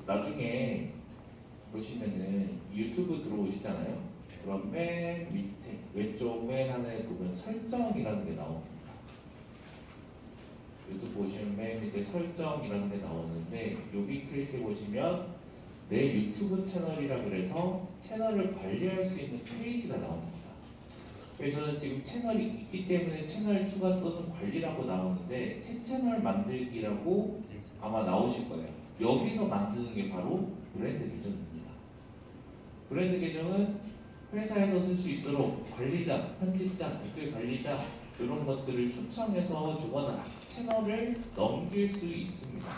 나중에 보시면은 유튜브 들어오시잖아요. 그럼 맨 밑에 왼쪽 맨 하단에 보면 설정이라는 게 나옵니다. 유튜브 보시면 맨 밑에 설정이라는 게 나오는데 여기 클릭해 보시면 내 유튜브 채널이라 그래서 채널을 관리할 수 있는 페이지가 나옵니다. 그래서 저는 지금 채널이 있기 때문에 채널 추가 또는 관리라고 나오는데 새 채널 만들기라고 아마 나오실 거예요. 여기서 만드는 게 바로 브랜드 계정입니다. 브랜드 계정은 회사에서 쓸 수 있도록 관리자, 편집자, 댓글 관리자 이런 것들을 초청해서 주거나 채널을 넘길 수 있습니다.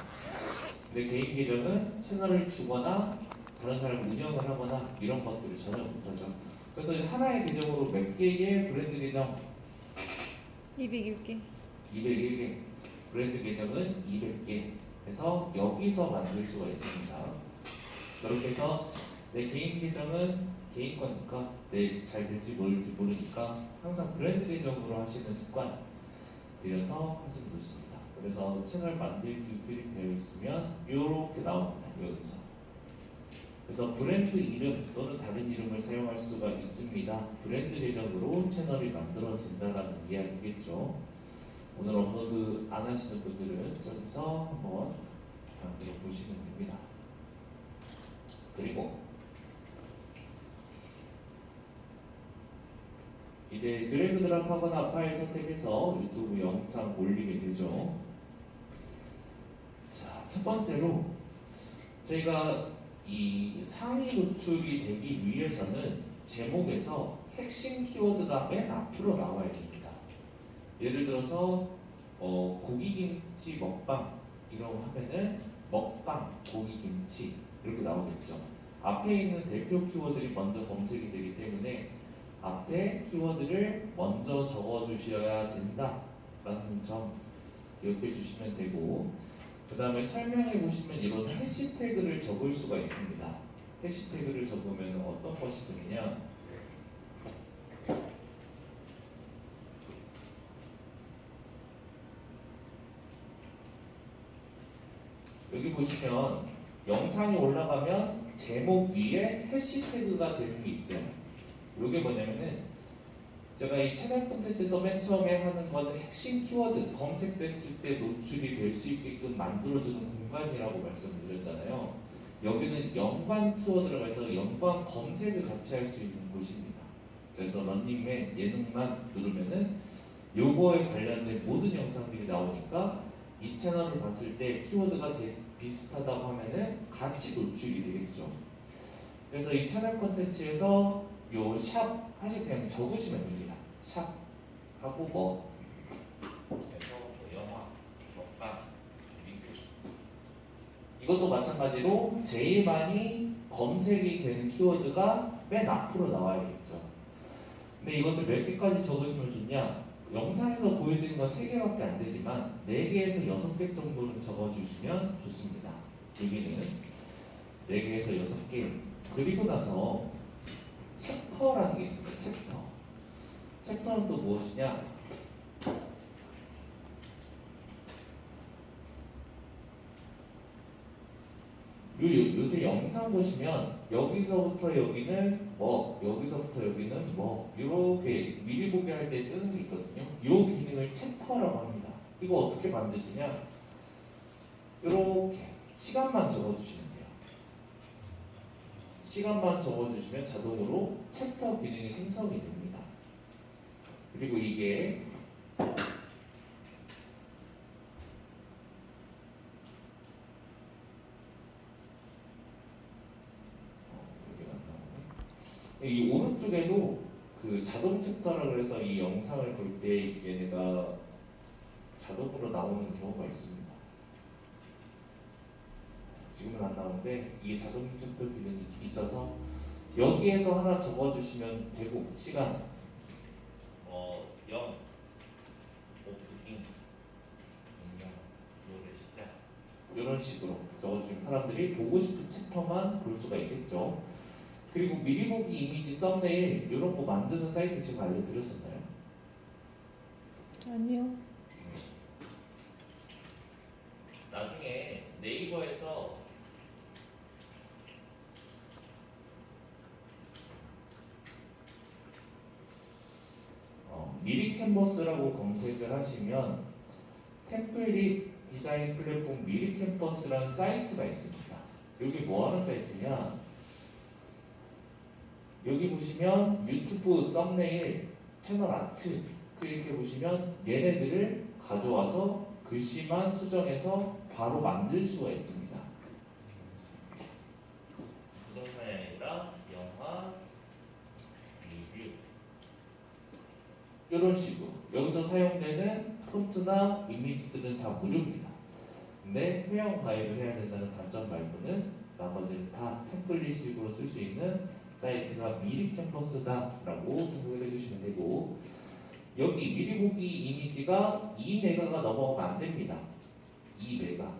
근데 개인 계정은 채널을 주거나 다른 사람을 운영을 하거나 이런 것들을 전혀 못하죠. 그래서 하나의 계정으로 몇 개의 브랜드 계정? 201개. 201개. 브랜드 계정은 200개. 해서 여기서 만들 수가 있습니다. 그렇게 해서 내 개인 계정은 개인 거니까 잘 될지 모르니까 항상 브랜드 계정으로 하시는 습관 들여서 하시면 좋습니다. 그래서 채널 만들기 클릭되어 있으면 이렇게 나옵니다. 여기서. 그래서 브랜드 이름 또는 다른 이름을 사용할 수가 있습니다. 브랜드 계정으로 채널이 만들어진다라는 이야기겠죠. 오늘 업로드 안 하시는 분들은 저기서 한번 만들어 보시면 됩니다. 그리고 이제 드래그 드랍 하거나 파일 선택해서 유튜브 영상 올리게 되죠. 자, 첫 번째로 저희가 이 상위 노출이 되기 위해서는 제목에서 핵심 키워드가 맨 앞으로 나와야 됩니다. 예를 들어서 고기김치 먹방 이라고 하면은 먹방 고기김치 이렇게 나오겠죠. 앞에 있는 대표 키워드들이 먼저 검색이 되기 때문에 앞에 키워드를 먼저 적어주셔야 된다라는 점 기억해 주시면 되고, 그 다음에 설명해 보시면 이런 해시태그를 적을 수가 있습니다. 해시태그를 적으면 어떤 것이 되느냐? 여기 보시면 영상이 올라가면 제목 위에 해시태그가 되는 게 있어요. 이게 뭐냐면은 제가 이 채널 콘텐츠에서 맨 처음에 하는 거는 핵심 키워드 검색됐을 때 노출이 될 수 있게끔 만들어주는 공간이라고 말씀드렸잖아요. 여기는 연관 키워드라고 해서 연관 검색을 같이 할 수 있는 곳입니다. 그래서 런닝맨 예능만 누르면은 요거에 관련된 모든 영상들이 나오니까 이 채널을 봤을 때 키워드가 비슷하다고 하면은 같이 노출이 되겠죠. 그래서 이 채널 콘텐츠에서 요 샵 하실 때 그냥 적으시면 됩니다. 샵 하고 그래서 영화, 먹방, 리뷰 이것도 마찬가지로 제일 많이 검색이 되는 키워드가 맨 앞으로 나와야겠죠. 근데 이것을 몇 개까지 적으시면 좋냐? 영상에서 보여지는 건 3개밖에 안 되지만 4개에서 6개 정도는 적어주시면 좋습니다. 여기는 4개에서 6개. 그리고 나서 챕터라는 게 있습니다. 챕터. 챕터는 또 무엇이냐? 요새 영상 보시면 여기서부터 여기는 뭐, 여기서부터 여기는 뭐 이렇게 미리 보기 할 때 뜨는 게 있거든요. 이 기능을 챕터라고 합니다. 이거 어떻게 만드시냐? 이렇게 시간만 적어주시면 돼요. 시간만 적어주시면 자동으로 챕터 기능이 생성이 됩니다. 그리고 이게 이 오른쪽에도 그 자동 챕터라고 해서 이 영상을 볼 때 얘네가 자동으로 나오는 경우가 있습니다. 지금은 안 나오는데 이게 자동 챕터 기능이 있어서 여기에서 하나 적어주시면 되고, 시간 0 오프닝 노래 시작 이런 식으로 적어주시면 사람들이 보고 싶은 챕터만 볼 수가 있겠죠. 그리고 미리 보기 이미지 썸네일 이런 거 만드는 사이트 지금 알려드렸었나요? 아니요. 나중에 네이버에서 미리 캔버스라고 검색을 하시면 템플릿 디자인 플랫폼 미리 캠퍼스라는 사이트가 있습니다. 여기 뭐 하는 사이트냐? 여기 보시면 유튜브 썸네일, 채널 아트 클릭해 보시면 얘네들을 가져와서 글씨만 수정해서 바로 만들 수가 있습니다. 부동산이 아니라 영화 리뷰 이런 식으로 여기서 사용되는 폰트나 이미지들은 다 무료입니다. 근데 회원 가입을 해야 된다는 단점 말고는 나머지는 다 템플릿식으로 쓸 수 있는 사이트가 미리 캠퍼스다라고 생각을 해주시면 되고, 여기 미리 보기 이미지가 2메가가 넘어가면 안 됩니다. 2메가가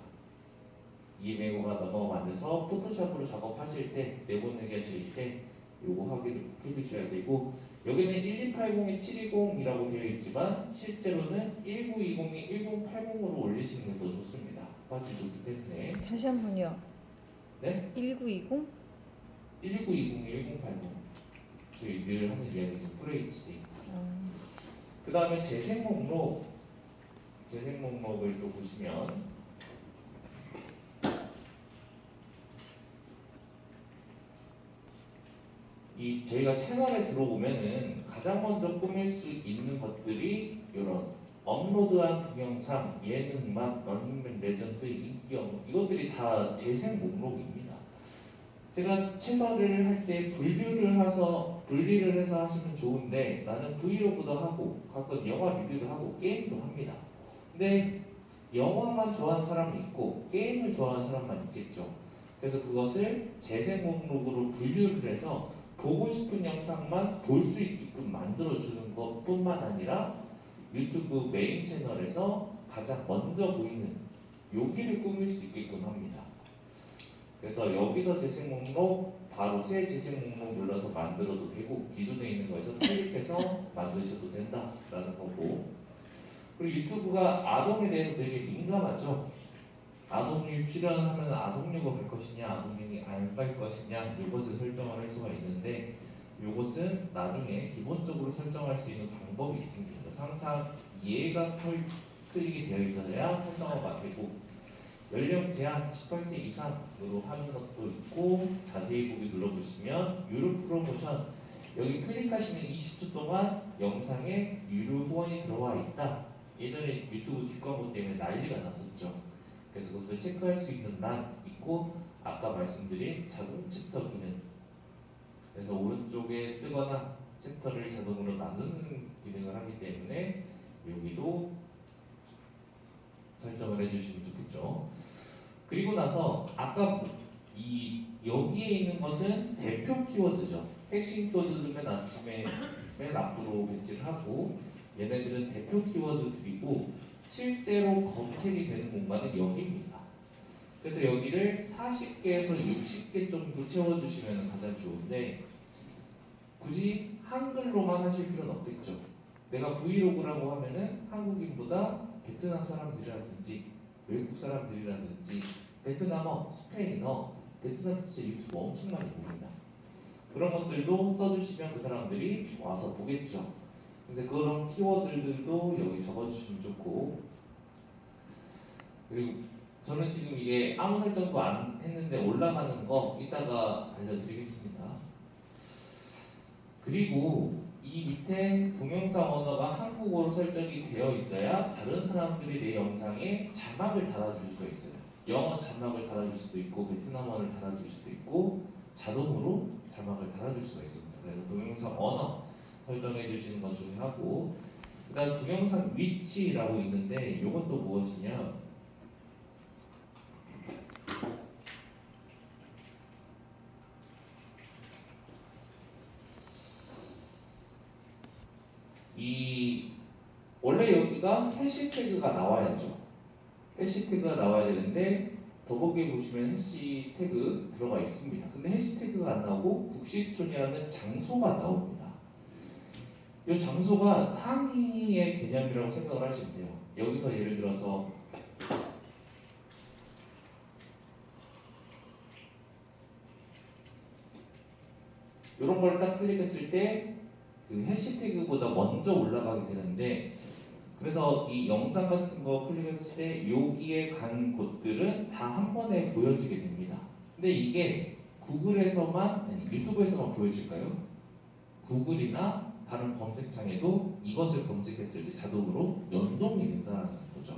넘어가면 안 돼서 포토샵으로 작업하실 때, 내보내기 하실 때 요거 확인을 꼭 해주셔야 되고, 여기는 12802, 720이라고 되어 있지만 실제로는 1920이 1080으로 올리시는 게 더 좋습니다. 화질이 좋기 때문에. 다시 한 번요. 네? 1920? 1920, 1080. 저희 늘 하는 이야기죠. FHD. 어. 그 다음에 재생 목록을 또 보시면 이 저희가 채널에 들어오면은 가장 먼저 꾸밀 수 있는 것들이 이런 업로드한 동영상, 예능만, 런닝맨 레전드, 인기 업로드 이것들이 다 재생 목록입니다. 제가 채널을 할 때 분리를 해서 하시면 좋은데 나는 브이로그도 하고 가끔 영화 리뷰도 하고 게임도 합니다. 근데 영화만 좋아하는 사람이 있고 게임을 좋아하는 사람만 있겠죠. 그래서 그것을 재생 목록으로 분류를 해서 보고 싶은 영상만 볼 수 있게끔 만들어주는 것뿐만 아니라 유튜브 메인 채널에서 가장 먼저 보이는 여기를 꾸밀 수 있게끔 합니다. 그래서 여기서 재생 목록 바로 새 재생 목록 눌러서 만들어도 되고 기존에 있는 거에서 클릭해서 만드셔도 된다라는 거고, 그리고 유튜브가 아동에 대해서 되게 민감하죠. 아동이 출연하면 아동료가 갈 것이냐 아동료이 안 갈 것이냐 이것을 설정을 할 수가 있는데, 이것은 나중에 기본적으로 설정할 수 있는 방법이 있습니다. 항상 이해가 클릭이 되어 있어야 활성화가 되고, 연령 제한 18세 이상으로 하는 것도 있고, 자세히 보기 눌러보시면 유료 프로모션, 여기 클릭하시면 20초 동안 영상에 유료 후원이 들어와 있다. 예전에 유튜브 뒷광고 때문에 난리가 났었죠. 그래서 그것을 체크할 수 있는 란 있고, 아까 말씀드린 자동 챕터 기능, 그래서 오른쪽에 뜨거나 챕터를 자동으로 나누는 기능을 하기 때문에 여기도 설정을 해주시면 좋겠죠. 그리고 나서 아까 여기에 있는 것은 대표 키워드죠. 핵심 키워드를 맨 앞으로 배치를 하고, 얘네들은 대표 키워드들이고 실제로 검색이 되는 공간은 여기입니다. 그래서 여기를 40개에서 60개 정도 채워주시면 가장 좋은데, 굳이 한글로만 하실 필요는 없겠죠. 내가 브이로그라고 하면은 한국인보다 베트남 사람들이라든지 외국 사람들이라든지 베트남어, 스페인어, 베트남 진짜 유튜브 엄청 많이 봅니다. 그런 것들도 써주시면 그 사람들이 와서 보겠죠. 근데 그런 키워드들도 여기 적어주시면 좋고, 그리고 저는 지금 이게 아무 설정도 안 했는데 올라가는 거 이따가 알려드리겠습니다. 그리고 이 밑에 동영상 언어가 한국어로 설정이 되어 있어야 다른 사람들이 내 영상에 자막을 달아줄 수가 있어요. 영어 자막을 달아줄 수도 있고 베트남어를 달아줄 수도 있고 자동으로 자막을 달아줄 수가 있습니다. 그래서 동영상 언어 설정해 주시는 것 중요하고, 그 다음 동영상 위치라고 있는데 이건 또 무엇이냐, 원래 여기가 해시태그가 나와야죠. 해시태그가 나와야 되는데 더보기에 보시면 해시태그 들어가 있습니다. 근데 해시태그가 안 나오고 국시촌이라는 장소가 나옵니다. 이 장소가 상위의 개념이라고 생각을 하시면 돼요. 여기서 예를 들어서 이런 걸 딱 클릭했을 때 그 해시태그보다 먼저 올라가게 되는데, 그래서 이 영상 같은 거 클릭했을 때 여기에 간 곳들은 다 한 번에 보여지게 됩니다. 근데 이게 구글에서만, 아니 유튜브에서만 보여질까요? 구글이나 다른 검색창에도 이것을 검색했을 때 자동으로 연동이 된다는 거죠.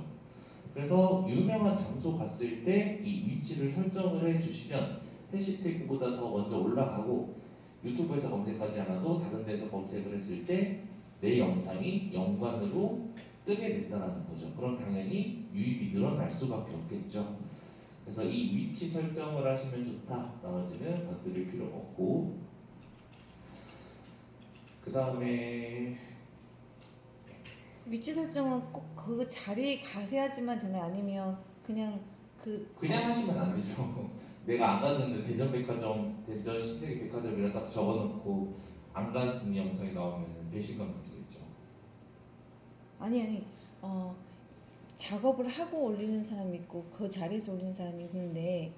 그래서 유명한 장소 갔을 때 이 위치를 설정을 해주시면 해시태그보다 더 먼저 올라가고, 유튜브에서 검색하지 않아도 다른 데서 검색을 했을 때 내 영상이 연관으로 뜨게 된다는 거죠. 그럼 당연히 유입이 늘어날 수밖에 없겠죠. 그래서 이 위치 설정을 하시면 좋다. 나머지는 건드릴 필요 없고, 그 다음에 위치 설정을 꼭 그 자리에 가서 해야지만 되나 아니면 그냥 그냥 하시면 안 되죠. 내가 안 갔는데 대전백화점, 대전 신세계 백화점이라 딱 적어놓고 안 가시는 영상이 나오면 배신감 느끼겠죠. 아니 작업을 하고 올리는 사람이 있고 그 자리에서 올리는 사람이 있는데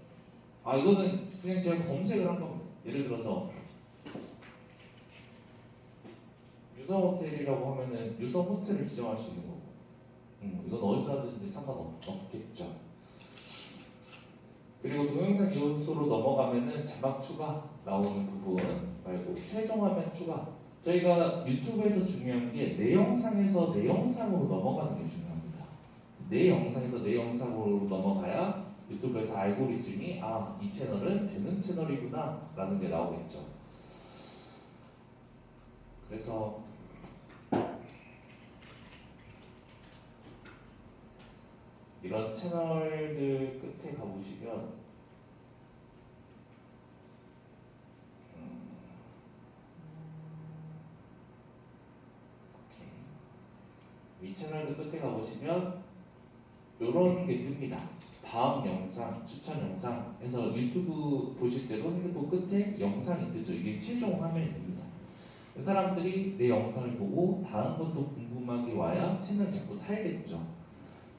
아, 이거는 그냥 제가 검색을 한 겁니다. 예를 들어서 유성 호텔이라고 하면은 유성 호텔을 지정할 수 있는 거고, 이건 어디서 하든지 상관없겠죠. 그리고 동영상 요소로 넘어가면은 자막 추가 나오는 부분 말고 최종 화면 추가. 저희가 유튜브에서 중요한 게 내 영상에서 내 영상으로 넘어가는 게 중요합니다. 내 영상에서 내 영상으로 넘어가야 유튜브에서 알고리즘이 이 채널은 되는 채널이구나 라는 게 나오겠죠. 그래서 이런 채널들 끝에 가보시면 이 채널들 끝에 가보시면 이런 게 뜹니다. 다음 영상, 추천 영상 해서 유튜브 보실 때도 핸드폰 끝에 영상이 뜨죠. 이게 최종 화면입니다. 사람들이 내 영상을 보고 다음 것도 궁금하게 와야 채널 자꾸 살겠죠.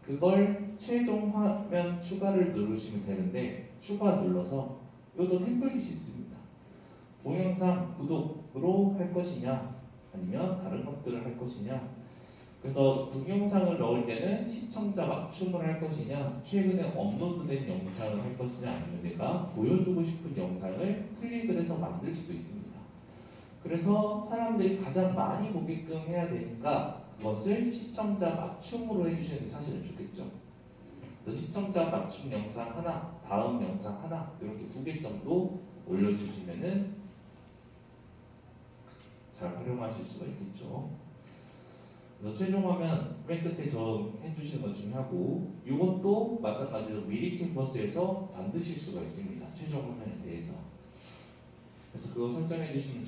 그걸 최종 화면 추가를 누르시면 되는데, 추가 눌러서 이것도 템플릿이 있습니다. 동영상 구독으로 할 것이냐 아니면 다른 것들을 할 것이냐. 그래서 동영상을 넣을 때는 시청자 맞춤을 할 것이냐, 최근에 업로드된 영상을 할 것이냐, 아니면 내가 보여주고 싶은 영상을 클릭을 해서 만들 수도 있습니다. 그래서 사람들이 가장 많이 보게끔 해야 되니까 그것을 시청자 맞춤으로 해주시는 게 사실은 좋겠죠. 그래서 시청자 맞춤 영상 하나, 다음 영상 하나, 이렇게 2개 정도 올려주시면은 잘 활용하실 수가 있겠죠. 그래서 최종화면 맨 끝에 정해 주시는 것 중에 하고, 이것도 마찬가지로 미리 캔버스에서 만드실 수가 있습니다. 최종 화면에 대해서. 그래서 그거 설정해 주시면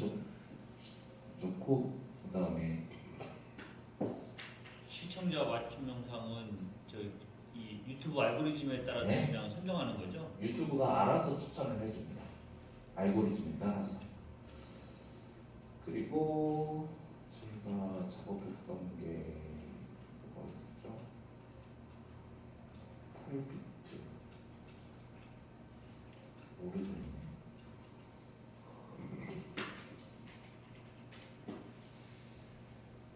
좋고, 그 다음에 시청자 맞춤 영상은 이 유튜브 알고리즘에 따라서 네. 그냥 선정하는 거죠? 유튜브가 알아서 추천을 해줍니다. 알고리즘에 따라서. 그리고 저희가 작업했던 게 뭐가 있었죠? 8비트 오래됐네.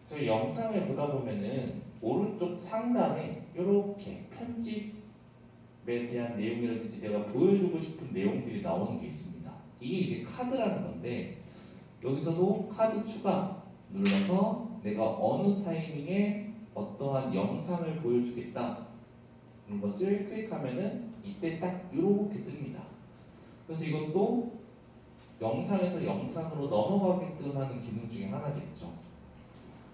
저희 영상을 보다 보면은 오른쪽 상단에 이렇게 편집에 대한 내용이라든지 내가 보여주고 싶은 내용들이 나오는 게 있습니다. 이게 이제 카드라는 건데, 여기서도 카드 추가 눌러서 내가 어느 타이밍에 어떠한 영상을 보여주겠다 는 것을 클릭하면은 이때 딱 이렇게 뜹니다. 그래서 이것도 영상에서 영상으로 넘어가게끔 하는 기능 중에 하나겠죠.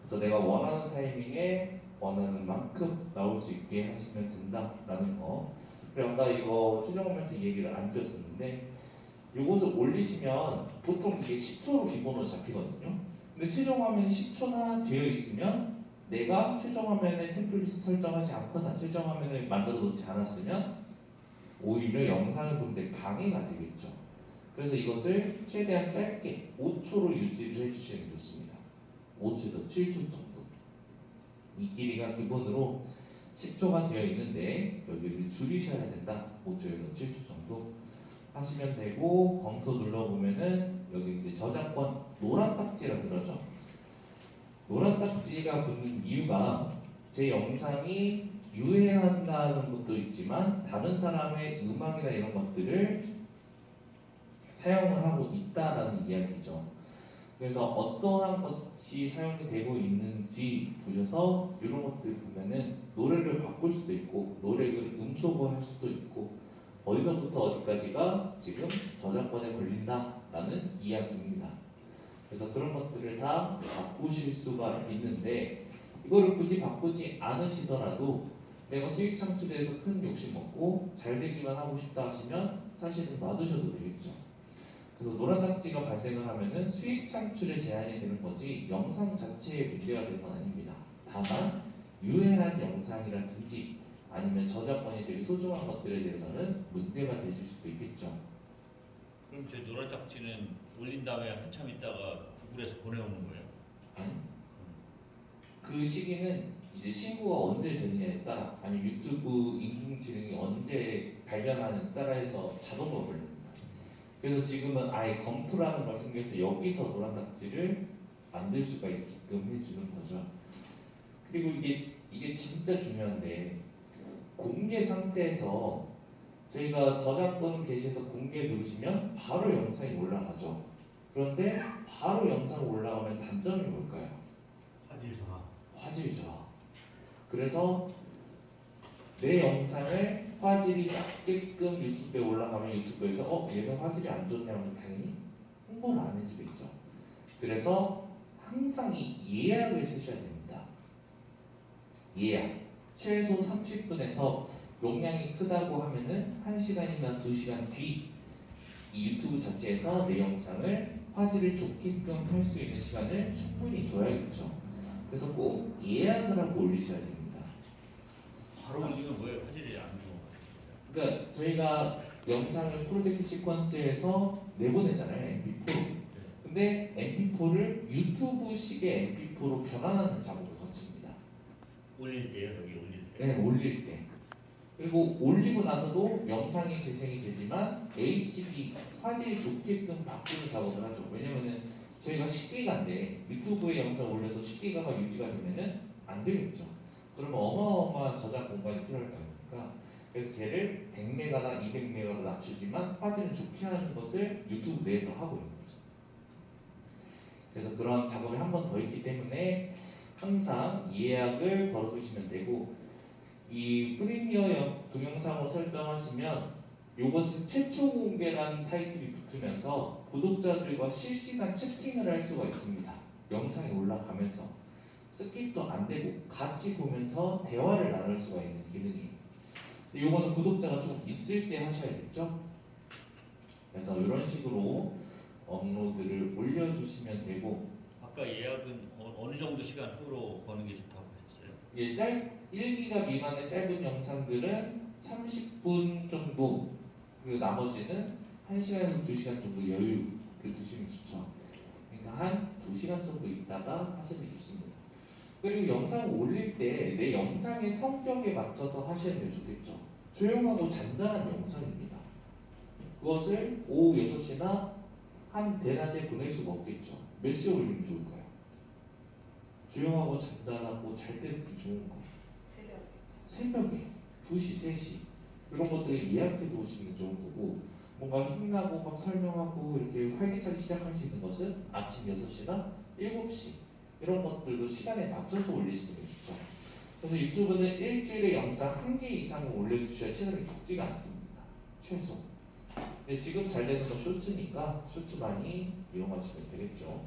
그래서 내가 원하는 타이밍에 원하는 만큼 나올 수 있게 하시면 된다라는 거. 그리고 아까 이거 최종화면에서 이 얘기를 안 드렸었는데, 이것을 올리시면 보통 이게 10초로 기본으로 잡히거든요. 근데 최종 화면이 10초나 되어 있으면 내가 최종 화면에 템플릿 설정하지 않거나 최종 화면을 만들어 놓지 않았으면 오히려 영상을 보는데 방해가 되겠죠. 그래서 이것을 최대한 짧게 5초로 유지를 해주시면 좋습니다. 5초에서 7초 정도. 이 길이가 기본으로 10초가 되어 있는데 여기를 줄이셔야 된다. 5초에서 7초 정도. 하시면 되고 검토 눌러보면은 여기 이제 저작권 노란 딱지라 그러죠. 노란 딱지가 붙는 이유가 제 영상이 유해한다는 것도 있지만 다른 사람의 음악이나 이런 것들을 사용을 하고 있다라는 이야기죠. 그래서 어떠한 것이 사용이 되고 있는지 보셔서 이런 것들 보면은 노래를 바꿀 수도 있고 노래를 음소거할 수도 있고 어디서부터 어디까지가 지금 저작권에 걸린다라는 이야기입니다. 그래서 그런 것들을 다 바꾸실 수가 있는데 이거를 굳이 바꾸지 않으시더라도 내가 수익 창출에 대해서 큰 욕심 먹고 잘 되기만 하고 싶다 하시면 사실은 놔두셔도 되겠죠. 그래서 노란 딱지가 발생을 하면은 수익 창출에 제한이 되는 거지 영상 자체에 문제가 되는 건 아닙니다. 다만 유해한 영상이라든지 아니면 저작권이 되게 소중한 것들에 대해서는 문제가 되실 수도 있겠죠. 그럼 저 노란 딱지는 올린 다음에 한참 있다가 구글에서 보내오는 거예요? 아니, 그 시기는 이제 신고가 언제 되느냐에 따라 아니면 유튜브 인공지능이 언제 발견하느냐에 따라서 자동으로 걸립니다. 그래서 지금은 아예 검토라는 걸 생겨서 여기서 노란 딱지를 만들 수가 있게끔 해주는 거죠. 그리고 이게 진짜 중요한데 공개 상태에서 저희가 저작권 게시에서 공개 누르시면 바로 영상이 올라가죠. 그런데 바로 영상 올라가면 단점이 뭘까요? 화질 저하. 화질 저하. 그래서 내 영상을 화질이 낮게끔 유튜브에 올라가면 유튜브에서 얘는 화질이 안 좋냐면 당연히 홍보를 안 해주겠죠. 그래서 항상 이 예약을 쓰셔야 됩니다. 예약. 최소 30분에서 용량이 크다고 하면은 1시간이나 2시간 뒤 이 유튜브 자체에서 내 영상을 화질을 좋게끔 할 수 있는 시간을 충분히 줘야겠죠. 그래서 꼭 예약을 하고 올리셔야 됩니다. 바로 올리면 왜 화질이 안 좋은 거예요? 그러니까 저희가 영상을 프로젝트 시퀀스에서 내보내잖아요, MP4로. 근데 MP4를 유튜브식의 MP4로 변환하는 작업을 거칩니다. 올릴 때요, 여기 올릴 때. 네, 올릴 때. 그리고 올리고 나서도 영상이 재생이 되지만 HB 화질이 좋게끔 바꾸는 작업을 하죠. 왜냐면은 저희가 10기가인데 유튜브에 영상 올려서 10기가가 유지가 되면은 안 되겠죠. 그러면 어마어마한 저장 공간이 필요할 거니까 그래서 걔를 100메가나 200메가로 낮추지만 화질은 좋게 하는 것을 유튜브 내에서 하고 있는 거죠. 그래서 그런 작업이 한 번 더 있기 때문에 항상 예약을 걸어두시면 되고 이 프리미어 동영상으로 설정하시면 이것은 최초 공개라는 타이틀이 붙으면서 구독자들과 실시간 채팅을 할 수가 있습니다. 영상이 올라가면서 스킵도 안 되고 같이 보면서 대화를 나눌 수가 있는 기능이에요. 이거는 구독자가 좀 있을 때 하셔야겠죠. 그래서 이런 식으로 업로드를 올려주시면 되고 아까 예약은 어느 정도 시간 후로 거는 게 좋다고 하셨어요? 예, 1기가 미만의 짧은 영상들은 30분 정도 그리고 나머지는 1시간에서 2시간 정도 여유를 두시면 좋죠. 그러니까 한 2시간 정도 있다가 하시면 좋습니다. 그리고 영상을 올릴 때 내 영상의 성격에 맞춰서 하시는 게 좋겠죠. 조용하고 잔잔한 영상입니다. 그것을 오후 6시나 한 대낮에 보낼 수가 없겠죠. 몇 시에 올리면 좋을까요? 조용하고 잔잔하고 잘 때 듣기 좋은 거. 새벽에 2시, 3시 이런 것들을 예약해 두시는 게 좋은 거고 뭔가 힘나고 막 설명하고 이렇게 활기차게 시작할 수 있는 것은 아침 6시나 7시 이런 것들도 시간에 맞춰서 올리시는 게 좋죠. 그래서 유튜브는 일주일에 영상 1개 이상을 올려주셔야 채널이 죽지가 않습니다. 최소. 근데 지금 잘 되는 건 쇼츠니까 쇼츠 많이 이용하시면 되겠죠.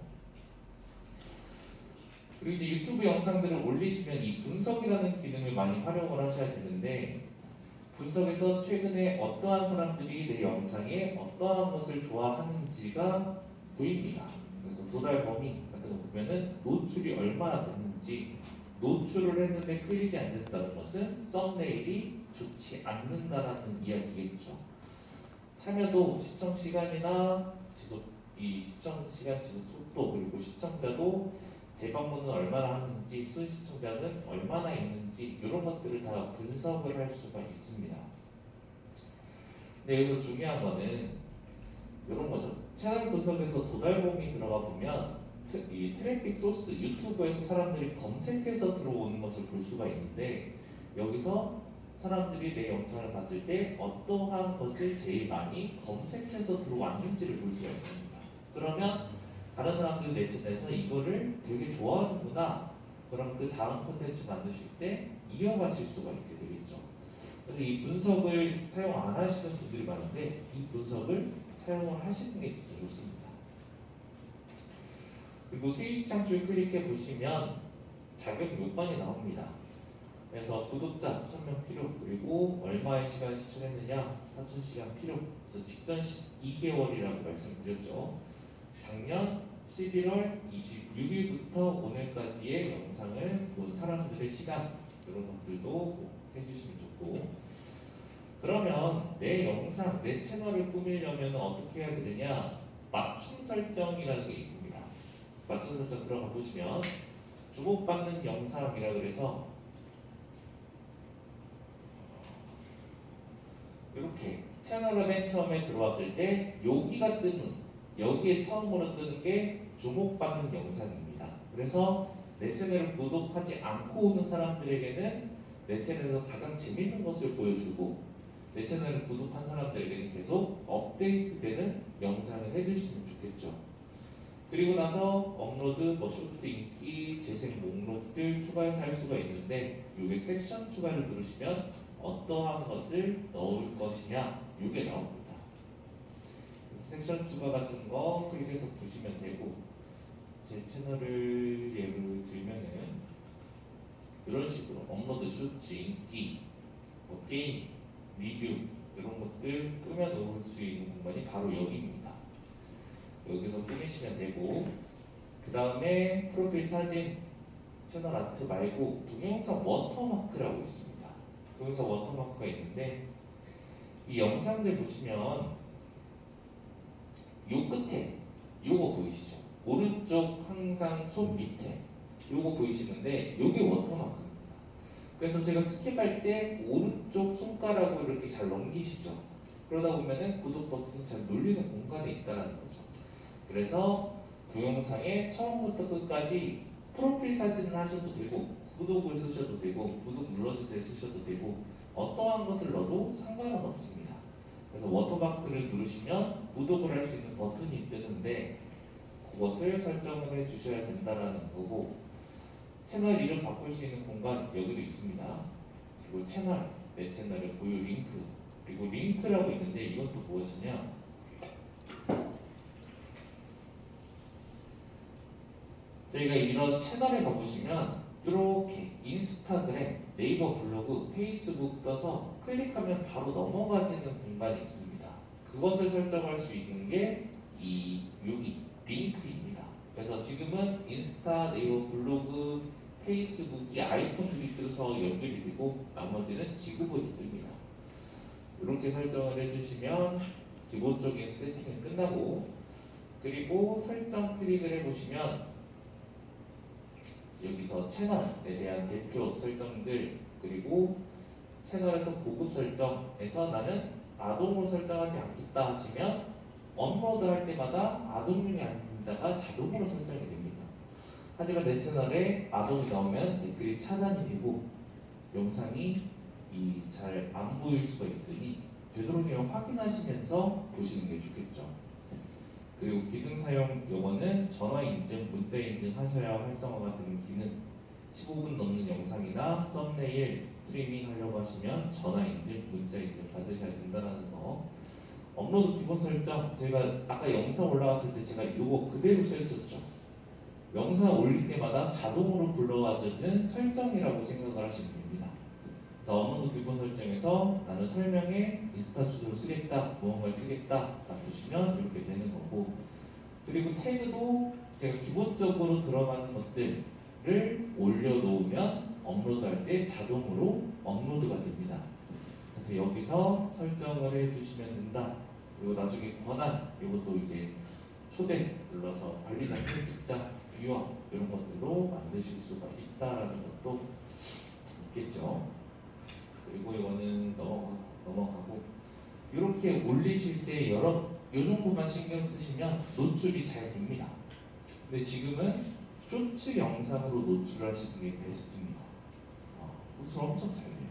그리고 이제 유튜브 영상들을 올리시면 이 분석이라는 기능을 많이 활용을 하셔야 되는데 분석에서 최근에 어떠한 사람들이 내 영상에 어떠한 것을 좋아하는지가 보입니다. 그래서 도달 범위 같은 거 보면은 노출이 얼마나 됐는지 노출을 했는데 클릭이 안 됐다는 것은 썸네일이 좋지 않는다라는 이야기겠죠. 참여도 시청 시간이나 이 시청 시간 지속 속도 그리고 시청자도 재방문은 얼마나 하는지 순시청자는 얼마나 있는지 이런 것들을 다 분석을 할 수가 있습니다. 근데 여기서 중요한 거는 이런 거죠. 채널 분석에서 도달범위 들어가 보면 이 트래픽 소스 유튜브에서 사람들이 검색해서 들어오는 것을 볼 수가 있는데 여기서 사람들이 내 영상을 봤을 때 어떠한 것을 제일 많이 검색해서 들어왔는지를 볼 수가 있습니다. 그러면 다른 사람들 내 채널에서 이거를 되게 좋아하는구나. 그럼 그 다음 콘텐츠 만드실 때 이어가실 수가 있게 되겠죠. 그래서 이 분석을 사용 안 하시는 분들이 많은데 이 분석을 사용을 하시는 게 진짜 좋습니다. 그리고 수익 창출 클릭해 보시면 자격 요건이 나옵니다. 그래서 구독자 1000명 필요, 그리고 얼마의 시간 시청했느냐 4000시간 필요. 그래서 직전 2개월이라고 말씀드렸죠. 작년 11월 26일부터 오늘까지의 영상을 본 사람들의 시간, 이런 것들도 해주시면 좋고, 그러면 내 영상, 내 채널을 꾸미려면 어떻게 해야 되느냐? 맞춤 설정이라는 게 있습니다. 맞춤 설정 들어가 보시면 주목받는 영상이라 그래서 이렇게 채널을 맨 처음에 들어왔을 때 여기가 뜨는, 여기에 처음으로 뜨는 게 주목받는 영상입니다. 그래서 내 채널을 구독하지 않고 오는 사람들에게는 내 채널에서 가장 재밌는 것을 보여주고, 내 채널을 구독한 사람들에게는 계속 업데이트되는 영상을 해주시면 좋겠죠. 그리고 나서 업로드, 쇼트 인기, 재생 목록들 추가해서 할 수가 있는데, 여기 섹션 추가를 누르시면 어떠한 것을 넣을 것이냐, 이게 나옵니다. 섹션 추가 같은 거 클릭해서 보시면 되고, 제 채널을 예를 들면은 이런 식으로 업로드, 쇼츠, 인기, 게임, 리뷰 이런 것들 꾸며 놓을 수 있는 공간이 바로 여기입니다. 여기서 꾸미시면 되고, 그 다음에 프로필 사진, 채널 아트 말고 동영상 워터마크라고 있습니다. 동영상 워터마크가 있는데 이 영상들 보시면 요 끝에 요거 보이시죠? 오른쪽 항상 손 밑에 요거 보이시는데 요게 워터마크입니다. 그래서 제가 스킵할 때 오른쪽 손가락으로 이렇게 잘 넘기시죠. 그러다 보면은 구독 버튼이 잘 눌리는 공간에 있다는 거죠. 그래서 동영상의 처음부터 끝까지 프로필 사진을 하셔도 되고, 구독을 쓰셔도 되고, 구독 눌러주세요 쓰셔도 되고, 어떠한 것을 넣어도 상관은 없습니다. 그래서 워터마크를 누르시면 구독을 할 수 있는 버튼이 뜨는데 그것을 설정을 해 주셔야 된다는 거고, 채널 이름 바꿀 수 있는 공간 여기도 있습니다. 그리고 채널, 내 채널의 고유 링크, 그리고 링크라고 있는데 이건 또 무엇이냐? 저희가 이런 채널에 가보시면 이렇게 인스타그램, 네이버 블로그, 페이스북 떠서 클릭하면 바로 넘어가지는 공간이 있습니다. 그것을 설정할 수 있는 게 여기 링크입니다. 그래서 지금은 인스타, 네이버 블로그, 페이스북이 아이콘들이 뜨서 연결이 되고 나머지는 지구본이 뜹니다. 이렇게 설정을 해주시면 기본적인 세팅은 끝나고, 그리고 설정 클릭을 해보시면 여기서 채널에 대한 대표 설정들, 그리고 채널에서 보급 설정에서 나는 아동으로 설정하지 않겠다 하시면 업로드 할 때마다 아동용이 아닙니다가 자동으로 설정이 됩니다. 하지만 내 채널에 아동이 나오면 댓글이 차단이 되고 영상이 잘 안 보일 수가 있으니 되도록이면 확인하시면서 보시는 게 좋겠죠. 그리고 기능 사용 요거는 전화 인증, 문자 인증 하셔야 활성화가 되는 기능. 15분 넘는 영상이나 썸네일, 스트리밍 하려고 하시면 전화 인증, 문자 인증 받으셔야 된다는 거. 업로드 기본 설정, 제가 아까 영상 올라갔을 때 제가 요거 그대로 썼었죠. 영상 올릴 때마다 자동으로 불러와주는 설정이라고 생각을 하시면 됩니다. 그래서 업로드 기본 설정에서 나는 설명에 인스타 주소를 쓰겠다, 무언가를 쓰겠다 놔두시면 이렇게 되는 거고, 그리고 태그도 제가 기본적으로 들어가는 것들을 올려놓으면 업로드할 때 자동으로 업로드가 됩니다. 그래서 여기서 설정을 해주시면 된다. 그리고 나중에 권한, 이것도 이제 초대 눌러서 관리자, 편집자, 뷰어 이런 것들로 만드실 수가 있다라는 것도 있겠죠. 그리고 이거는 넘어가고, 이렇게 올리실 때 요 정도만 신경 쓰시면 노출이 잘 됩니다. 근데 지금은 쇼츠 영상으로 노출하시는 게 베스트입니다. 노출 엄청 잘 돼요.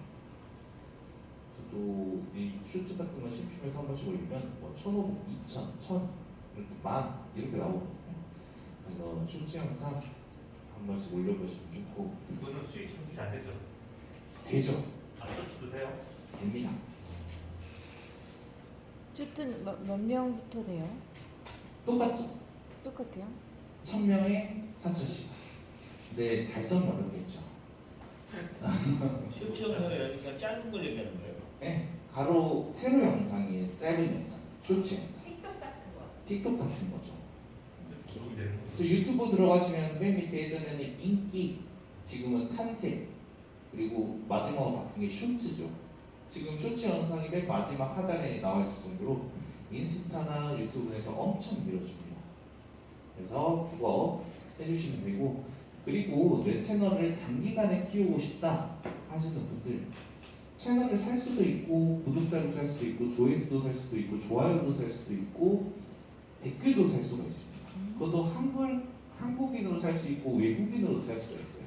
저도 이 쇼츠 같은 거 심심해서 한 번씩 올리면 뭐 1,500, 2,000, 1,000 이렇게 만 이렇게 나오거든요. 그래서 쇼츠 영상 한 번씩 올려보시면 좋고. 그거는 수익 창출이 안 되죠. 되죠? 아, 서치도 돼요? 됩니다. 쭈튼 몇 명부터 돼요? 똑같죠? 똑같아요? 1,000명에 4,000시간. 근데 달성이 어렵겠죠. 쇼츠 영상이라니까 짧은 걸 얘기하는 거예요. 네, 가로 세로 영상이 짧은 영상, 쇼츠 영상, 틱톡 같은 거. 틱톡 같은 거죠. 구독이 되는 거죠. 그래서 유튜브 들어가시면 맨 밑에 예전에는 인기, 지금은 탄생, 그리고 마지막으로 바뀐 게 쇼츠죠. 지금 쇼츠 영상이 맨 마지막 하단에 나와 있을 정도로 인스타나 유튜브에서 엄청 밀어줍니다. 그래서 그거 해주시면 되고, 그리고 내 채널을 단기간에 키우고 싶다 하시는 분들, 채널을 살 수도 있고 구독자를 살 수도 있고 조회수도 살 수도 있고 좋아요도 살 수도 있고 댓글도 살 수가 있습니다. 그것도 한국인으로 살 수 있고 외국인으로 살 수가 있어요.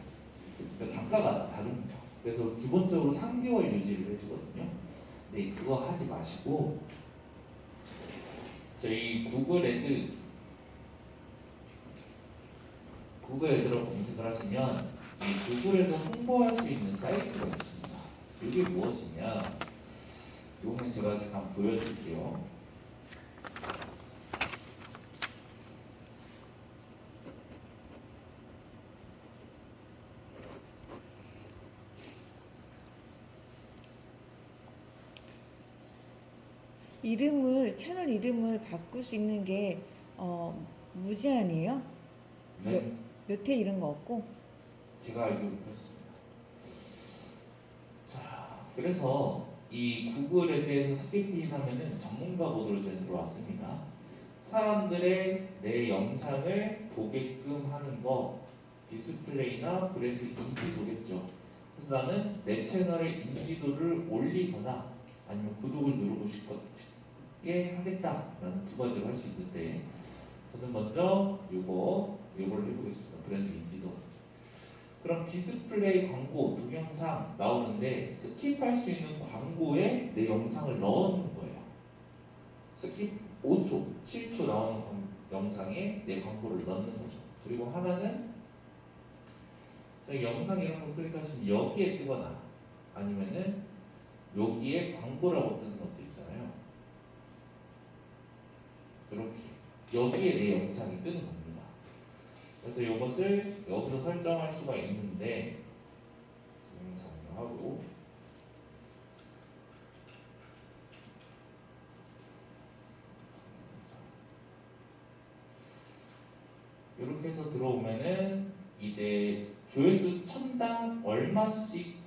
그러니까 단가가 다릅니다. 그래서 기본적으로 3개월 유지를 해주거든요. 근데 그거 하지 마시고 저희 구글 애들어 검색을 하시면 이 구글에서 홍보할 수 있는 사이트가 있습니다. 이게 무엇이냐? 이거는 제가 잠깐 보여드릴게요. 채널 이름을 바꿀 수 있는 게 무제한이에요? 네, 몇 회 이런 거 없고? 제가 알기로 그렇습니다. 자, 그래서 이 구글에 대해서 스킵인 하면은 전문가 보도로 제가 들어왔습니다. 사람들의 내 영상을 보게끔 하는 거, 디스플레이나 브랜드 인지도겠죠. 그래서 나는 내 채널의 인지도를 올리거나 아니면 구독을 누르고 싶게 하겠다라는 두 가지를 할 수 있는데, 저는 먼저 요걸 해보겠습니다. 브랜드 인지도. 그럼 디스플레이 광고, 동영상 나오는데 스킵할 수 있는 광고에 내 영상을 넣어놓는 거예요. 스킵 5초, 7초 나오는 영상에 내 광고를 넣는 거죠. 그리고 하나는 저희 영상 이런 거 클릭하시면 여기에 뜨거나 아니면은 여기에 광고라고 뜨는 것도 있잖아요. 이렇게 여기에 내 영상이 뜨는 겁니다. 그래서 이것을 여기서 설정할 수가 있는데 동영상으로 하고 이렇게 해서 들어오면은 이제 조회수 1,000당 얼마씩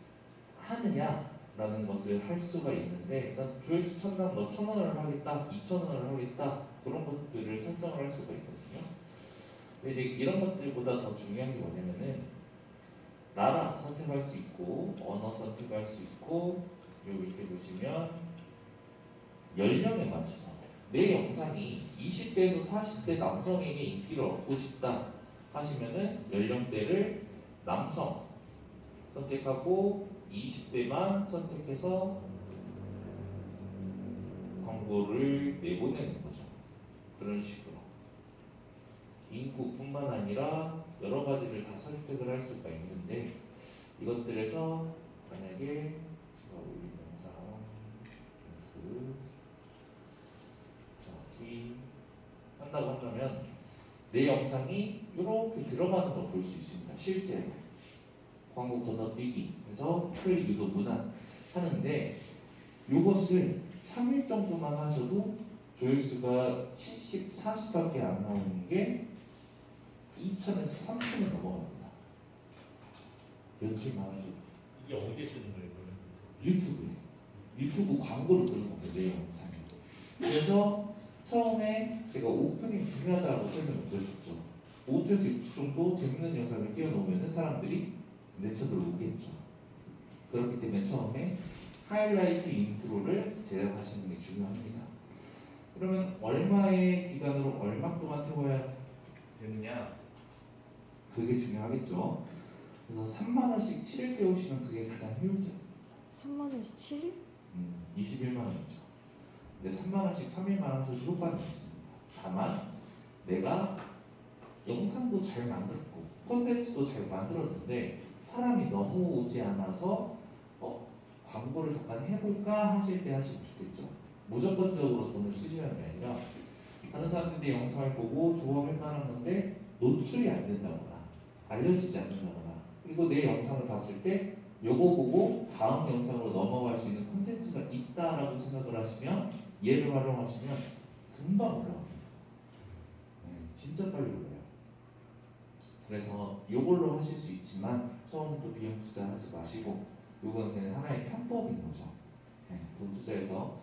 하느냐라는 것을 할 수가 있는데, 난 조회수 1,000당 너 1,000원을 하겠다, 2,000원을 하겠다, 그런 것들을 설정을 할 수가 있거든요. 근데 이제 이런 것들보다 더 중요한 게 뭐냐면은 나라 선택할 수 있고 언어 선택할 수 있고, 여기 밑에 보시면 연령에 맞춰서 내 영상이 20대에서 40대 남성에게 인기를 얻고 싶다 하시면은 연령대를 남성 선택하고 20대만 선택해서 광고를 내보내는 거죠. 그런 식으로 인구뿐만 아니라 여러 가지를 다 선택을 할 수가 있는데, 이것들에서 만약에 제가 올린 영상 한다고 한다면 내 영상이 이렇게 들어가는 걸 볼 수 있습니다. 실제 광고 건너뛰기 해서 클릭 유도 무단 하는데, 이것을 3일 정도만 하셔도 조회수가 70, 40밖에 안 나오는 게 2,000에서 3,000을 넘어갑니다. 며칠만 하셔도. 이게 어디에 쓰는 거예요, 그러면? 유튜브 광고를 보는 겁니다. 내 영상에. 그래서 처음에 제가 오프닝 중요하다고 설명을 드렸죠. 5초에서 6초 정도 재밌는 영상을 띄워놓으면 사람들이 내 채널로 오겠죠. 그렇기 때문에 처음에 하이라이트 인트로를 제작하시는 게 중요합니다. 그러면 얼마의 기간으로 얼마 동안 태워야 되느냐? 그게 중요하겠죠. 그래서 3만 원씩 7일 태우시면 그게 가장 효율적. 3만 원씩 7일? 21만 원이죠. 근데 3만 원씩 3일만 하셔도 효과는 있습니다. 다만 내가 영상도 잘 만들었고 콘텐츠도 잘 만들었는데 사람이 너무 오지 않아서 광고를 잠깐 해볼까 하실 때 하시면 좋겠죠. 무조건적으로 돈을 쓰시는 게 아니라 다른 사람들이 영상을 보고 좋아할 만한 건데 노출이 안 된다거나 알려지지 않는다거나 그리고 내 영상을 봤을 때 요거 보고 다음 영상으로 넘어갈 수 있는 콘텐츠가 있다라고 생각을 하시면 얘를 활용하시면 금방 올라옵니다. 진짜 빨리 올라요. 그래서 요걸로 하실 수 있지만 처음부터 비용 투자하지 마시고 요건 그냥 하나의 편법인 거죠. 돈 투자해서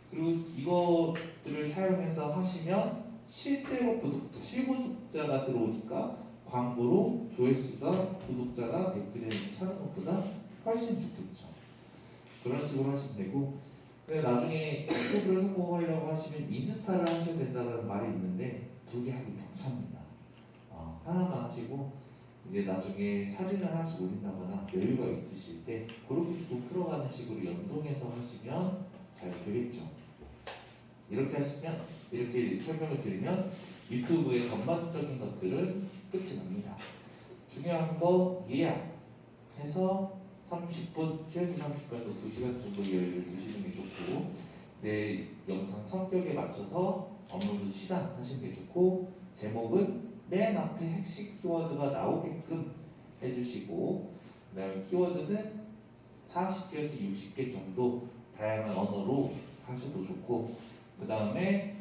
그리고 이것들을 사용해서 하시면 실제로 구독자, 실구독자가 들어오니까 광고로 조회수가 구독자가 댓글에 차는 것보다 훨씬 좋겠죠. 그런 식으로 하시면 되고 나중에 유튜브를 성공하려고 하시면 인스타를 하셔야 된다는 말이 있는데 두 개 하기 벅찹니다. 하나만 하시고 이제 나중에 사진을 하나씩 올린다거나 여유가 있으실 때 그렇게 좀 풀어가는 식으로 연동해서 하시면 잘 되겠죠. 이렇게 하시면 이렇게 설명을 드리면 유튜브의 전반적인 것들은 끝이 납니다. 중요한 거 예약해서 30분, 최소 30분에서 2시간 정도 여유를 두시는 게 좋고 내 영상 성격에 맞춰서 업로드 시간 하시는 게 좋고 제목은 맨 앞에 핵심 키워드가 나오게끔 해주시고 그 다음에 키워드는 40개에서 60개 정도 다양한 언어로 하셔도 좋고 그 다음에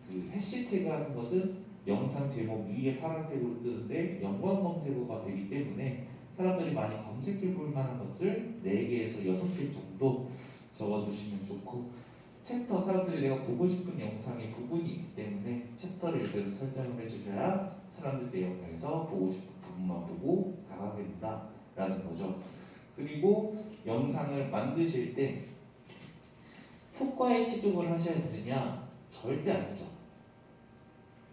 그 해시태그 하는 것은 영상 제목 위에 파란색으로 뜨는데 연관 검색어가 되기 때문에 사람들이 많이 검색해 볼 만한 것을 4개에서 6개 정도 적어두시면 좋고 챕터 사람들이 내가 보고 싶은 영상의 부분이 있기 때문에 챕터를 제대로 설정을 해주셔야 사람들이 내 영상에서 보고 싶은 부분만 보고 나가게 된다라는 거죠. 그리고 영상을 만드실 때 효과에 치중을 하셔야 되느냐? 절대 아니죠.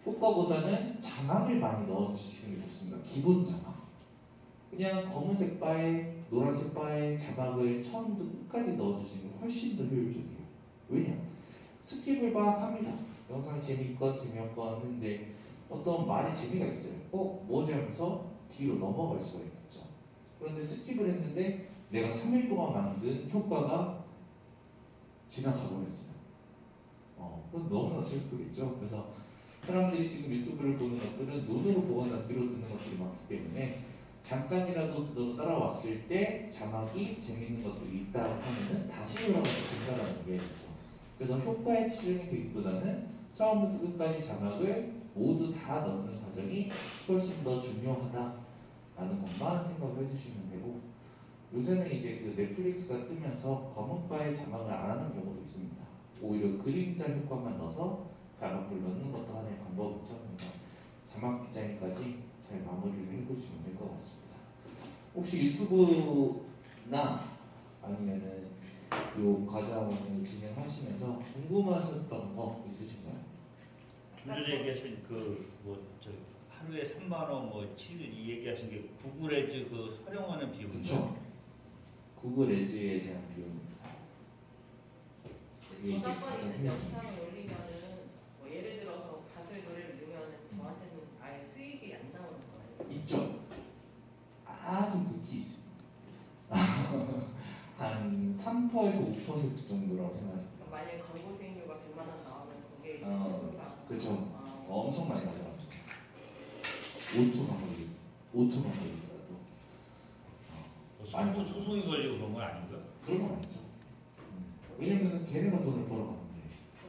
효과보다는 자막을 많이 넣어주시는 게 좋습니다. 기본 자막. 그냥 검은색 바에 노란색 바에 자막을 처음부터 끝까지 넣어주시는 게 훨씬 더 효율적이에요. 왜냐? 스킵을 막 합니다. 영상이 재미있건 재미없건 하는데 어떤 말이 재미가 있어요. 뭐지 하면서 뒤로 넘어갈 수가 있겠죠. 그런데 스킵을 했는데 내가 3일 동안 만든 효과가 지나가 버렸어요. 그건 너무나 슬프겠죠. 그래서 사람들이 지금 유튜브를 보는 것들은 눈으로 보거나 귀로 듣는 것들이 많기 때문에 잠깐이라도 따라왔을 때 자막이 재밌는 것들이 있다 하면은 다시 돌아가서 본다라는 게 있죠. 그래서 효과에 치중이 되기보다는 처음부터 끝까지 자막을 모두 다 넣는 과정이 훨씬 더 중요하다라는 것만 생각을 해주시면 되고 요새는 이제 그 넷플릭스가 뜨면서 검은 바에 자막을 안 하는 경우도 있습니다. 오히려 그림자 효과만 넣어서 자막을 넣는 것도 하나의 방법이죠. 그래서 자막 디자인까지 잘 마무리를 해보시면 될 것 같습니다. 혹시 유튜브나 아니면은 요 과정을 진행하시면서 궁금하셨던 거 있으신가요? 좀 전에 얘기하신 저 하루에 3만 원 7일 이 얘기하신 게 구글 애즈 그 활용하는 비용이죠. 그렇죠. 구글 애즈에 대한 비용입니다. 이게 이제 저작권 가장 있는 효율적인 영상을 올리면은 예를 들어서 가수의 노래를 부르면은 저한테는 아예 수익이 안 나오는 거예요. 있죠. 아주 극히 있습니다. 한 3%에서 5% 정도라고 생각하시면 그럼 만약에 광고 수익료가 100만 원 나오면 그게 어, 70%가 그렇죠. 엄청 많이 가져갑니다. 5초만 걸리더라도 소송, 소송이 걸리고 그런 건 아닌가요? 그런 건 아니죠. 왜냐면 걔네가 돈을 벌어가는데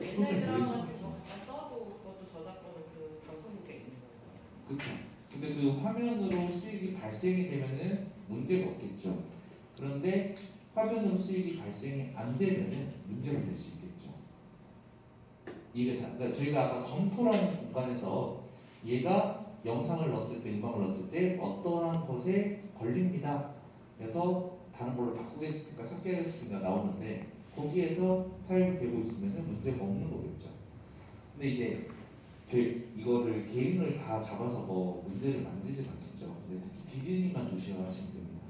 옛날 드라마 같은 거 갖다 써도 그것도 저작권은 그 방송국에 있는 거예요. 그렇죠. 근데 그 화면으로 수익이 발생이 되면은 문제가 없겠죠. 그런데 화면으로 수익이 발생이 안 되면은 문제가 될 수 있겠죠. 그러니까 저희가 아까 검토라는 공간에서 얘가 영상을 넣었을 때, 음악을 넣었을 때 어떠한 것에 걸립니다. 그래서 다른 걸로 바꾸겠습니까? 삭제하겠습니까? 나오는데 거기에서 사용이 되고 있으면 문제가 없는 거겠죠. 근데 이제 이거를 개인을 다 잡아서 뭐 문제를 만들진 않겠죠. 근데 특히 디즈니만 조심하시면 됩니다.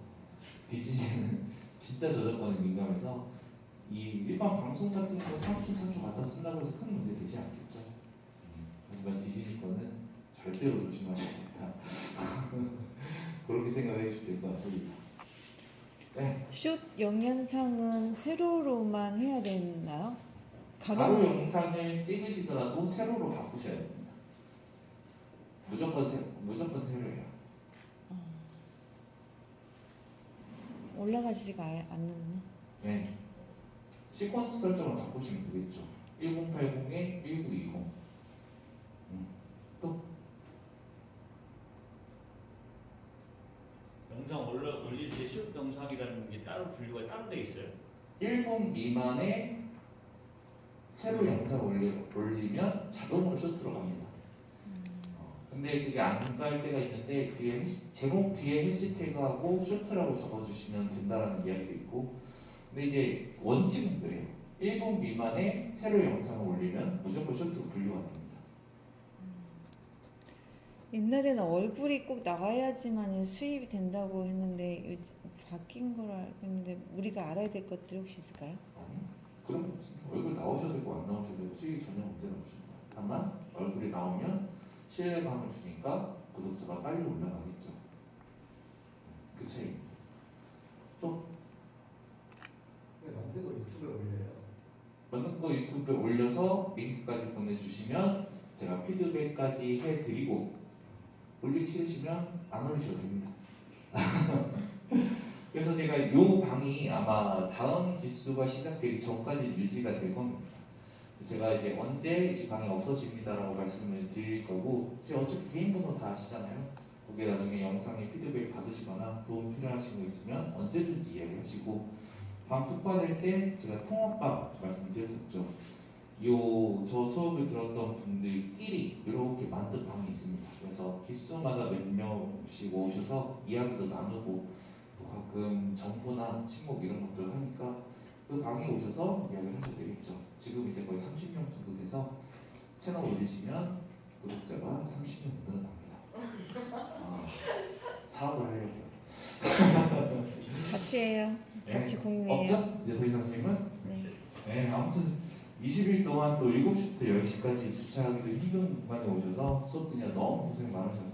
디즈니는 진짜 저작권에 민감해서 이 일반 방송 같은 거 3초 4초 갖다 쓴다고 해서 큰 문제 되지 않겠죠. 하지만 디즈니 거는 절대로 조심하셔야 됩니다. 그렇게 생각해 주시면 될 것 같습니다. 네. 숏 영상은 세로로만 해야 되나요? 가로 영상을 찍으시더라도 세로로 바꾸셔야 됩니다. 무조건 세로예요. 올라가지가 않는. 네. 시퀀스 설정을 바꾸시면 되겠죠. 1080에 1920. 또 영상 올릴 때 숏 영상이라는 게 따로 분류가 따로 돼 있어요. 1분 미만에 세로 영상 올리면 자동으로 숏으로 갑니다. 근데 그게 안 갈 때가 있는데 뒤에 제목 뒤에 해시태그하고 숏이라고 적어주시면 된다라는 이야기도 있고, 근데 이제 원칙은 그래요. 1분 미만에 세로 영상을 올리면 무조건 숏으로 분류가 됩니다. 옛날에는 얼굴이 꼭 나와야지만 수입이 된다고 했는데 요즘 바뀐 걸 알고 있는데 우리가 알아야 될 것들이 혹시 있을까요? 아니, 그런 거 없습니다. 얼굴 나오셔도 되고 안 나오셔도 되고 수익이 전혀 문제는 없습니다. 다만 얼굴이 나오면 신뢰감을 주니까 구독자가 빨리 올라가겠죠. 그 차이입니다. 또 네, 만든 거 유튜브에 올려요. 만든 거 유튜브에 올려서 링크까지 보내주시면 제가 피드백까지 해드리고, 올리기 싫으시면 안 올리셔도 됩니다. 그래서 제가 이 방이 아마 다음 기수가 시작되기 전까지 유지가 될 겁니다. 제가 이제 언제 이 방이 없어집니다라고 말씀을 드릴 거고, 제가 어차피 개인 번호 다 아시잖아요. 거기에 나중에 영상에 피드백 받으시거나 도움 필요하신 거 있으면 언제든지 이야기하시고, 방 특화될 때 제가 통합방 말씀드렸었죠. 저 수업을 들었던 분들끼리 이렇게 만든 방이 있습니다. 그래서 기수마다 몇 명씩 오셔서 이야기도 나누고, 또 가끔 정보나 친목 이런 것들 하니까 그 방에 오셔서 이야기를 하셔도 되겠죠. 지금 이제 거의 30명 정도 돼서 채널 올리시면 구독자가 30명 늘어납니다. 사업을 하려고요. 같이 해요. 같이 네. 공유해요. 없죠? 이제 더 이상 질문? 네. 네, 아무튼 20일 동안 또 7시부터 10시까지 주차하기도 힘든 공간에 오셔서 수업 듣느라 너무 고생 많으셨고,